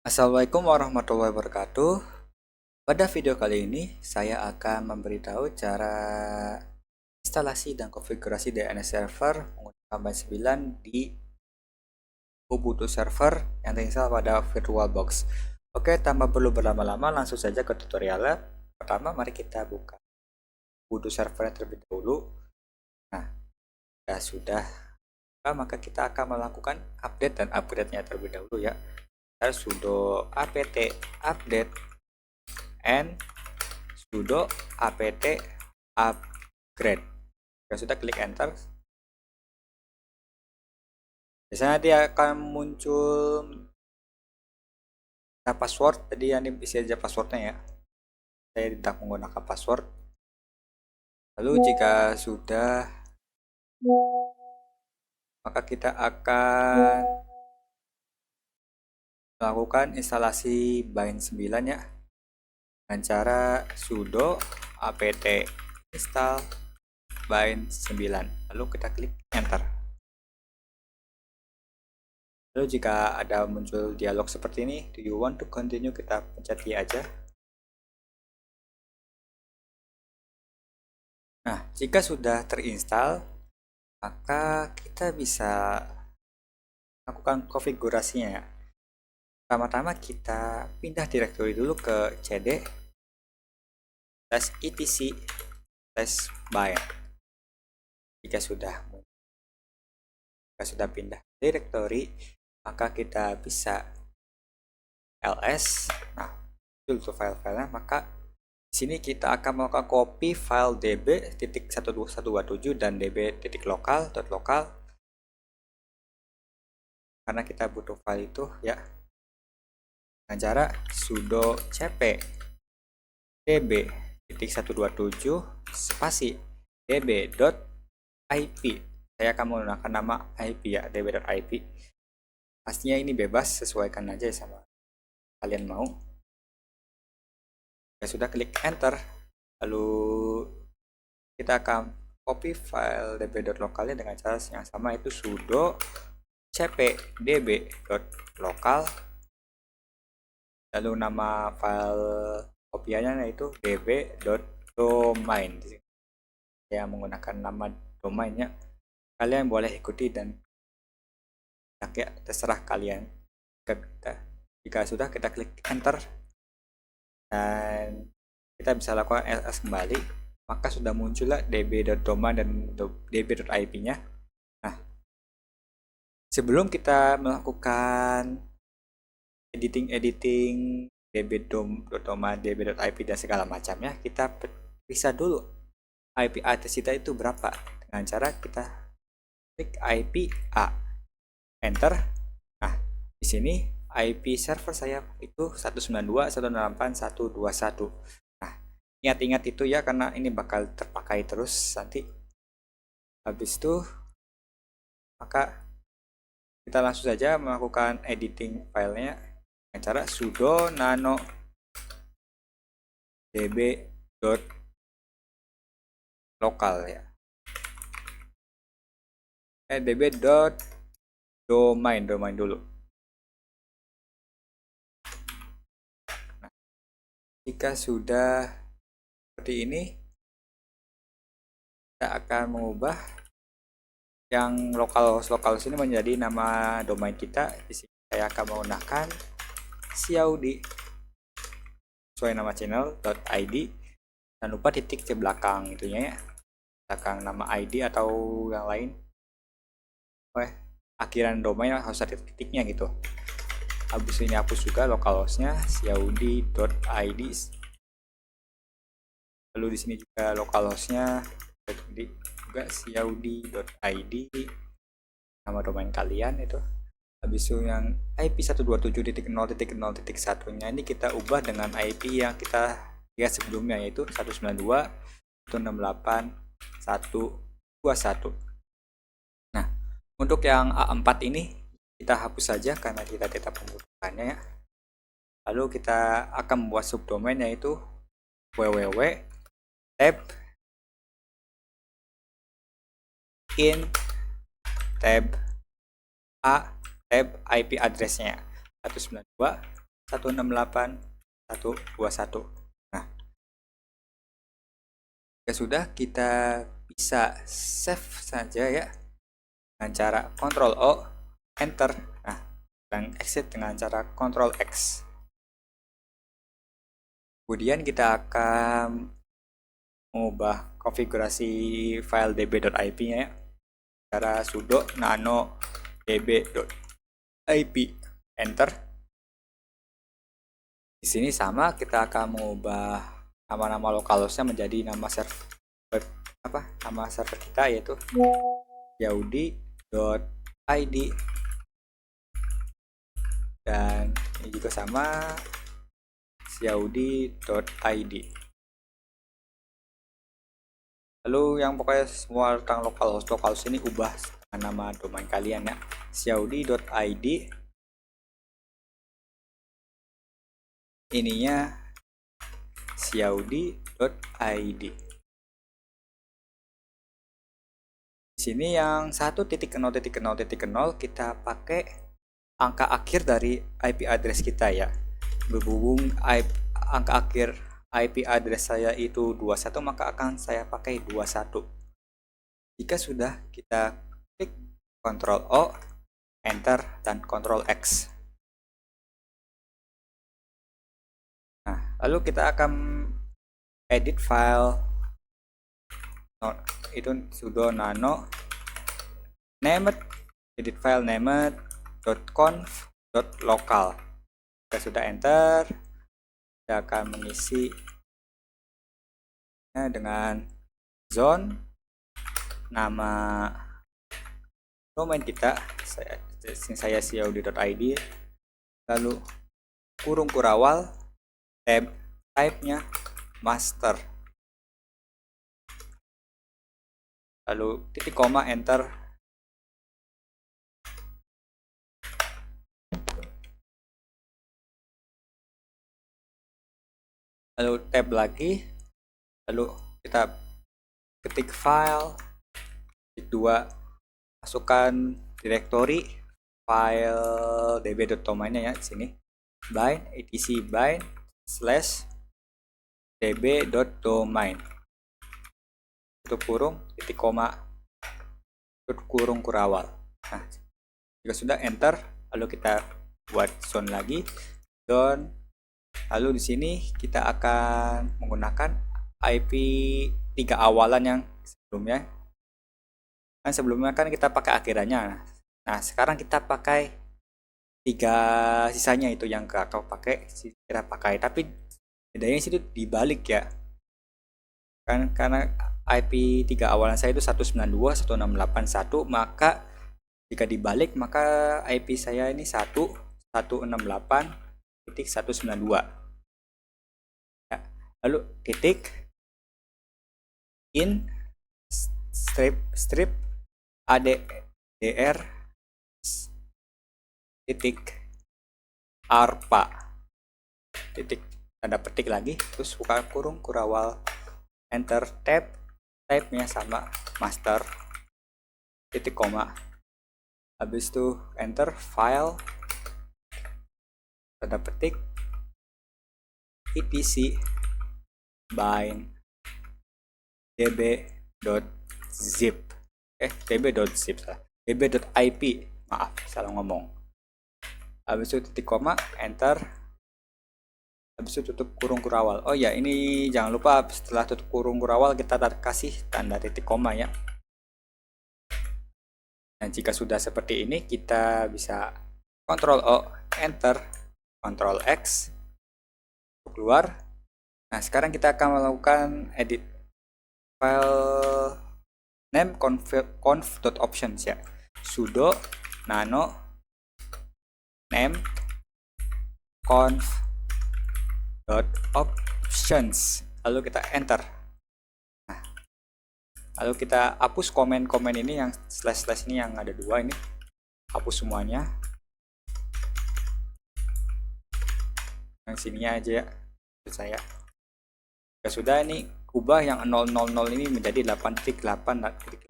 Assalamualaikum warahmatullahi wabarakatuh. Pada video kali ini, saya akan memberitahu cara instalasi dan konfigurasi DNS server menggunakan Base 9 di Ubuntu server yang terinstall pada VirtualBox. Oke, tanpa perlu berlama-lama, langsung saja ke tutorialnya. Pertama, mari kita buka Ubuntu server terlebih dahulu. Nah, sudah, maka kita akan melakukan update dan upgrade-nya terlebih dahulu ya. Sudo apt update and sudo apt upgrade. Jika sudah, klik enter. Biasanya dia akan muncul password. Tadi yang isi aja passwordnya ya. Saya tidak menggunakan password. Lalu jika sudah, maka kita akan melakukan instalasi Bind 9 ya, dengan cara sudo apt install Bind 9. Lalu kita klik enter. Lalu jika ada muncul dialog seperti ini, do you want to continue, kita pencet ya aja. Nah, jika sudah terinstall, maka kita bisa lakukan konfigurasinya ya. Pertama-tama kita pindah directory dulu ke cd /etc/bind. Jika sudah pindah directory, maka kita bisa ls. Nah, itu file-filenya. Maka di sini kita akan melakukan copy file db.1227 dan db.local karena kita butuh file itu ya, dengan cara sudo cp db.127 spasi db.ip. Saya akan menggunakan nama IP ya, db.ip. Pastinya ini bebas, sesuaikan aja sama kalian mau. Ya sudah, klik enter. Lalu kita akan copy file db.localnya dengan cara yang sama, itu sudo cp db.local, lalu nama file kopiannya yaitu db.domain. Saya menggunakan nama domainnya, kalian boleh ikuti dan ya, terserah kalian. Jika sudah, kita klik enter dan kita bisa lakukan ls kembali, maka sudah muncullah db.domain dan db.ip nya. Nah, sebelum kita melakukan editing db.domain, db.ip dan segala macamnya, kita periksa dulu IP address kita itu berapa dengan cara kita klik IP A, enter. Nah, di sini IP server saya itu 192.168.121. Nah, ingat-ingat itu ya, karena ini bakal terpakai terus nanti. Habis itu, maka kita langsung saja melakukan editing filenya dengan cara sudo nano db.local ya, db.domain dulu. Nah, jika sudah seperti ini, kita akan mengubah yang localhost ini menjadi nama domain kita. Di sini saya akan menggunakan Xiaudi sesuai nama channel.id. Jangan lupa titik di belakang itunya ya, belakang nama ID atau yang lain. Akhiran domain harus ada titiknya gitu. Habis ini hapus juga localhostnya xiaudi.id. Lalu di sini juga localhostnya juga xiaudi.id, nama domain kalian itu. Habis itu yang IP 127.0.0.1 nya ini kita ubah dengan IP yang kita lihat sebelumnya, yaitu 192.168.121. Nah, untuk yang A4 ini kita hapus saja karena kita tidak membutuhkannya ya. Lalu kita akan membuat subdomain, yaitu www tab in tab a tab IP addressnya 168.121. Nah, ya sudah, kita bisa save saja ya dengan cara Ctrl O, Enter. Nah, dan exit dengan cara Ctrl X. Kemudian kita akan mengubah konfigurasi file db.ip-nya ya. Cara sudo nano db.ip, enter. Di sini sama, kita akan mengubah nama-nama localhost-nya menjadi nama server nama server kita, yaitu yaudi.id, dan ini juga sama, yaudi.id. Lalu yang pokoknya semua tentang localhost ini ubah nama domain kalian ya, yaudi.id, ininya yaudi.id. Di sini yang 1.0.0.0 kita pakai angka akhir dari IP address kita ya. Berhubung angka akhir IP address saya itu 21, maka akan saya pakai 21. Jika sudah, kita klik Ctrl O, Enter, dan Ctrl X. Nah, lalu kita akan edit file. Itu sudo nano named, edit file named.conf.local. Kita sudah enter, kita akan mengisi dengan zone, nama domain kita, saya yaudi.id, lalu kurung kurawal, tab, type-nya master, lalu titik koma, enter. Lalu tab lagi, lalu kita ketik file, ketik 2, masukkan directory file db.domainnya ya, di sini bind etc bind / db.domain, tutup kurung, titik koma, tutup kurung kurawal. Nah, jika sudah, enter, lalu kita buat zone lagi, zone. Lalu di sini kita akan menggunakan IP 3 awalan yang sebelumnya. Kan sebelumnya kan kita pakai akhirannya. Nah, sekarang kita pakai 3 sisanya, itu yang kakak pakai, kita pakai. Tapi bedanya situ dibalik ya. Kan karena IP 3 awalan saya itu 192.168.1, maka jika dibalik maka IP saya ini 168.192. Lalu titik in strip addr titik arpa titik tanda petik lagi, terus buka kurung kurawal, enter, tab, type-nya sama master, titik koma, habis itu enter, file, tanda petik, etc bind db.zip db.zip db.ip, maaf salah ngomong. Habis itu titik koma, enter, habis itu tutup kurung kurawal. Oh ya, ini jangan lupa setelah tutup kurung kurawal kita kasih tanda titik koma ya. Nah, jika sudah seperti ini, kita bisa Ctrl O, enter, Ctrl X, keluar. Nah, sekarang kita akan melakukan edit file name conf.options ya. Sudo nano name conf.options, lalu kita enter. Nah, lalu kita hapus komen-komen ini, yang slash ini yang ada 2 ini, hapus semuanya. Yang sininya aja ya, itu saya. Ya sudah, ini ubah yang 000 ini menjadi 8.8.8.8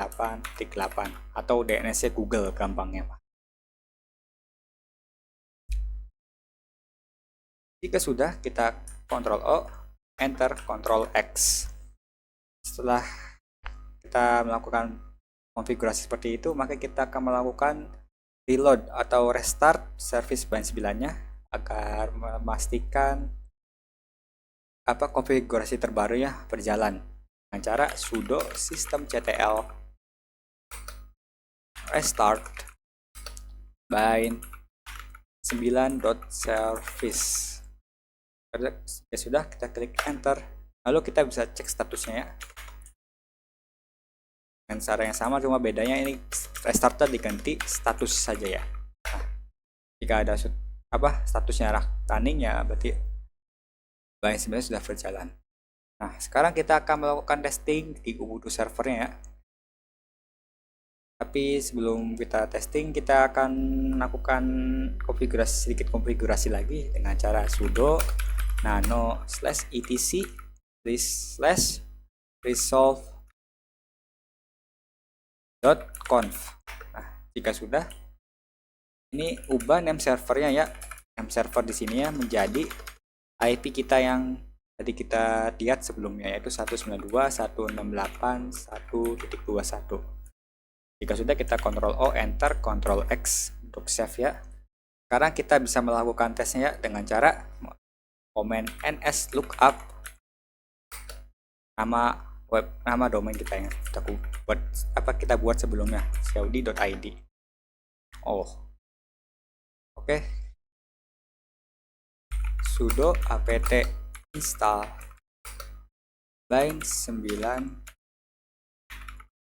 atau DNS-nya Google gampangnya Pak. Jika sudah, kita Ctrl O, Enter, Ctrl X. Setelah kita melakukan konfigurasi seperti itu, maka kita akan melakukan reload atau restart service Bind 9-nya agar memastikan konfigurasi terbarunya berjalan dengan cara sudo systemctl restart bind 9.service. Ya sudah, kita klik enter, lalu kita bisa cek statusnya ya dengan cara yang sama, cuma bedanya ini restartnya diganti status saja ya. Nah, jika ada statusnya running ya berarti Bind 9 sudah berjalan. Nah, sekarang kita akan melakukan testing di Ubuntu servernya ya. Tapi sebelum kita testing, kita akan melakukan sedikit konfigurasi lagi dengan cara sudo nano /etc /resolve.conf. Nah, jika sudah, ini ubah name servernya ya. Name server di sini ya menjadi IP kita yang tadi kita lihat sebelumnya, yaitu 192.168.1.21. Jika sudah, kita Ctrl O, Enter, Ctrl X untuk save ya. Sekarang kita bisa melakukan tesnya ya dengan cara komen ns lookup nama domain kita yang kita buat sebelumnya, xiaodi.id. Oke. Sudo apt install bind 9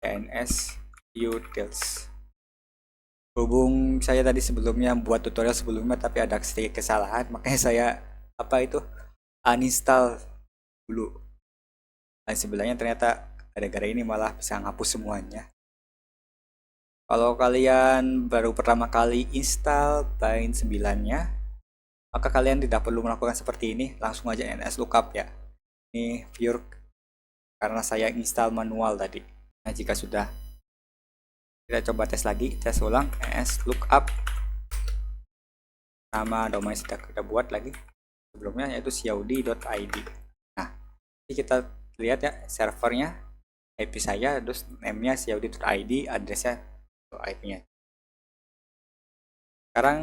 dns utils. Berhubung saya tadi sebelumnya buat tutorial sebelumnya tapi ada sedikit kesalahan, makanya saya uninstall dulu. Dan sebelahnya ternyata gara-gara ini malah bisa ngapus semuanya. Kalau kalian baru pertama kali install Bind 9-nya, maka kalian tidak perlu melakukan seperti ini, langsung aja ns lookup ya. Ini pure karena saya install manual tadi. Nah, jika sudah, kita coba tes lagi, tes ulang ns lookup nama domain sudah kita buat lagi sebelumnya, yaitu xiaodi.id. Nah, ini kita lihat ya servernya, IP saya, terus name-nya xiaodi.id, addressnya IP-nya. Sekarang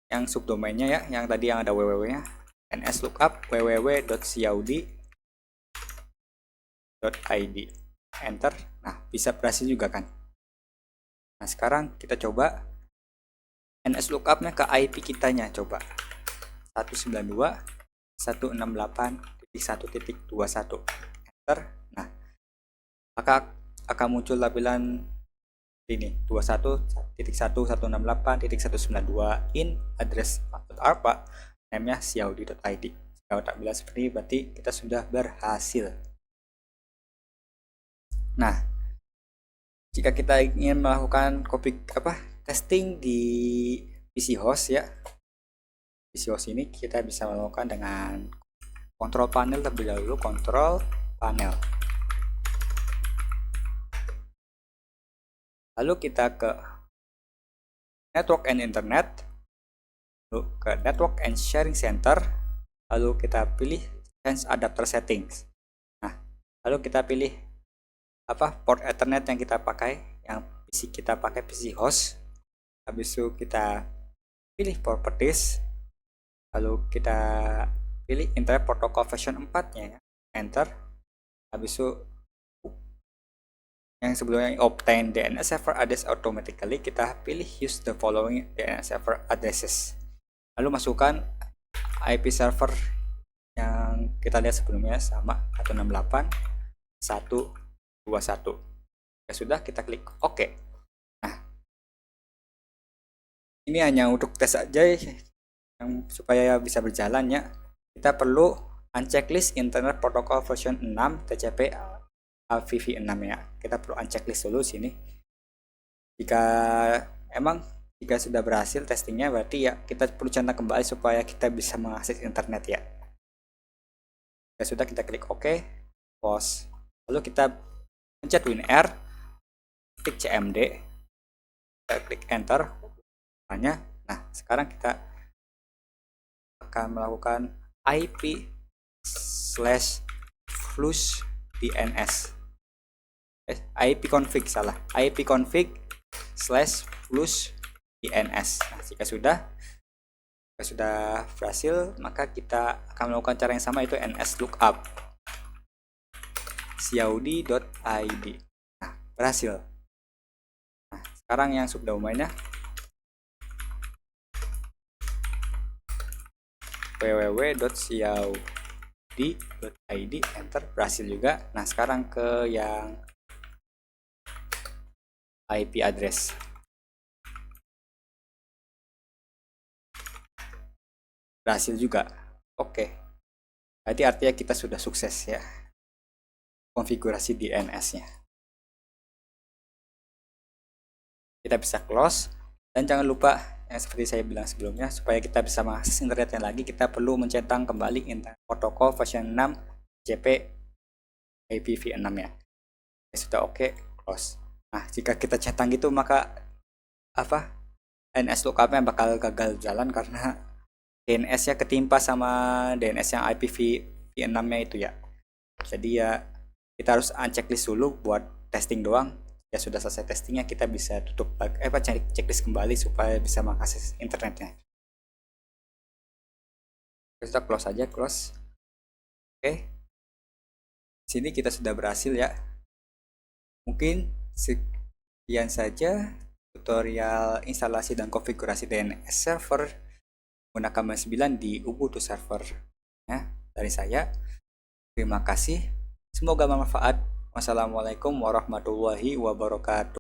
yang subdomainnya ya, yang tadi yang ada www-nya, ns lookup www.xiaodi.id, enter. Nah, bisa berhasil juga kan. Nah, sekarang kita coba ns lookup-nya ke IP kitanya, coba 192.168.1.21, enter. Nah, maka akan muncul tampilan ini 21.1.168.192 in address apa namanya xiaodi.id. Kalau tak bilang seperti ini, berarti kita sudah berhasil. Nah, jika kita ingin melakukan testing di PC host ya, PC host ini kita bisa melakukan dengan kontrol panel terlebih dahulu, kontrol panel. Lalu kita ke Network and Internet, lalu ke Network and Sharing Center, lalu kita pilih Change Adapter Settings. Nah, lalu kita pilih port Ethernet yang kita pakai, yang PC kita pakai PC host. Habis itu kita pilih Properties, lalu kita pilih Internet Protocol version 4-nya ya, enter. Habis itu yang sebelumnya obtain DNS server address automatically, kita pilih use the following DNS server addresses, lalu masukkan IP server yang kita lihat sebelumnya sama 168.1.21. Ya sudah, kita klik OK. Nah, ini hanya untuk tes aja yang supaya bisa berjalan ya. Kita perlu unchecklist Internet Protocol version 6 TCP AVV6 ya. Kita perlu unchecklist dulu sini. Jika sudah berhasil testingnya, berarti ya kita perlu centang kembali supaya kita bisa mengakses internet ya. Ya sudah, kita klik OK, pause. Lalu kita pencet WinR, klik CMD, kita klik Enter. Nah, sekarang kita akan melakukan ip/flush DNS. ipconfig/flush DNS. Nah, jika sudah berhasil, maka kita akan melakukan cara yang sama, itu nslookup xiaodi.id. Nah, berhasil. Nah, sekarang yang subdomainnya www.xiaodi.id, enter, berhasil juga. Nah, sekarang ke yang IP address. Berhasil juga. Oke. Berarti artinya kita sudah sukses ya konfigurasi DNS-nya. Kita bisa close, dan jangan lupa yang seperti saya bilang sebelumnya, supaya kita bisa mengakses internetnya lagi, kita perlu mencentang kembali internet protokol version 6 JP IPv6 ya. Sudah oke, close. Nah, jika kita centang gitu, maka nslookup-nya bakal gagal jalan karena DNS-nya ketimpa sama DNS yang IPv6-nya itu ya. Jadi ya kita harus unchecklist dulu buat testing doang. Ya sudah selesai testingnya, kita bisa tutup checklist kembali supaya bisa mengakses internetnya. Kita close aja, close. Oke. Sini kita sudah berhasil ya. Mungkin sekian saja tutorial instalasi dan konfigurasi DNS server menggunakan Command 9 di Ubuntu server ya, dari saya. Terima kasih, semoga bermanfaat. Wassalamualaikum warahmatullahi wabarakatuh.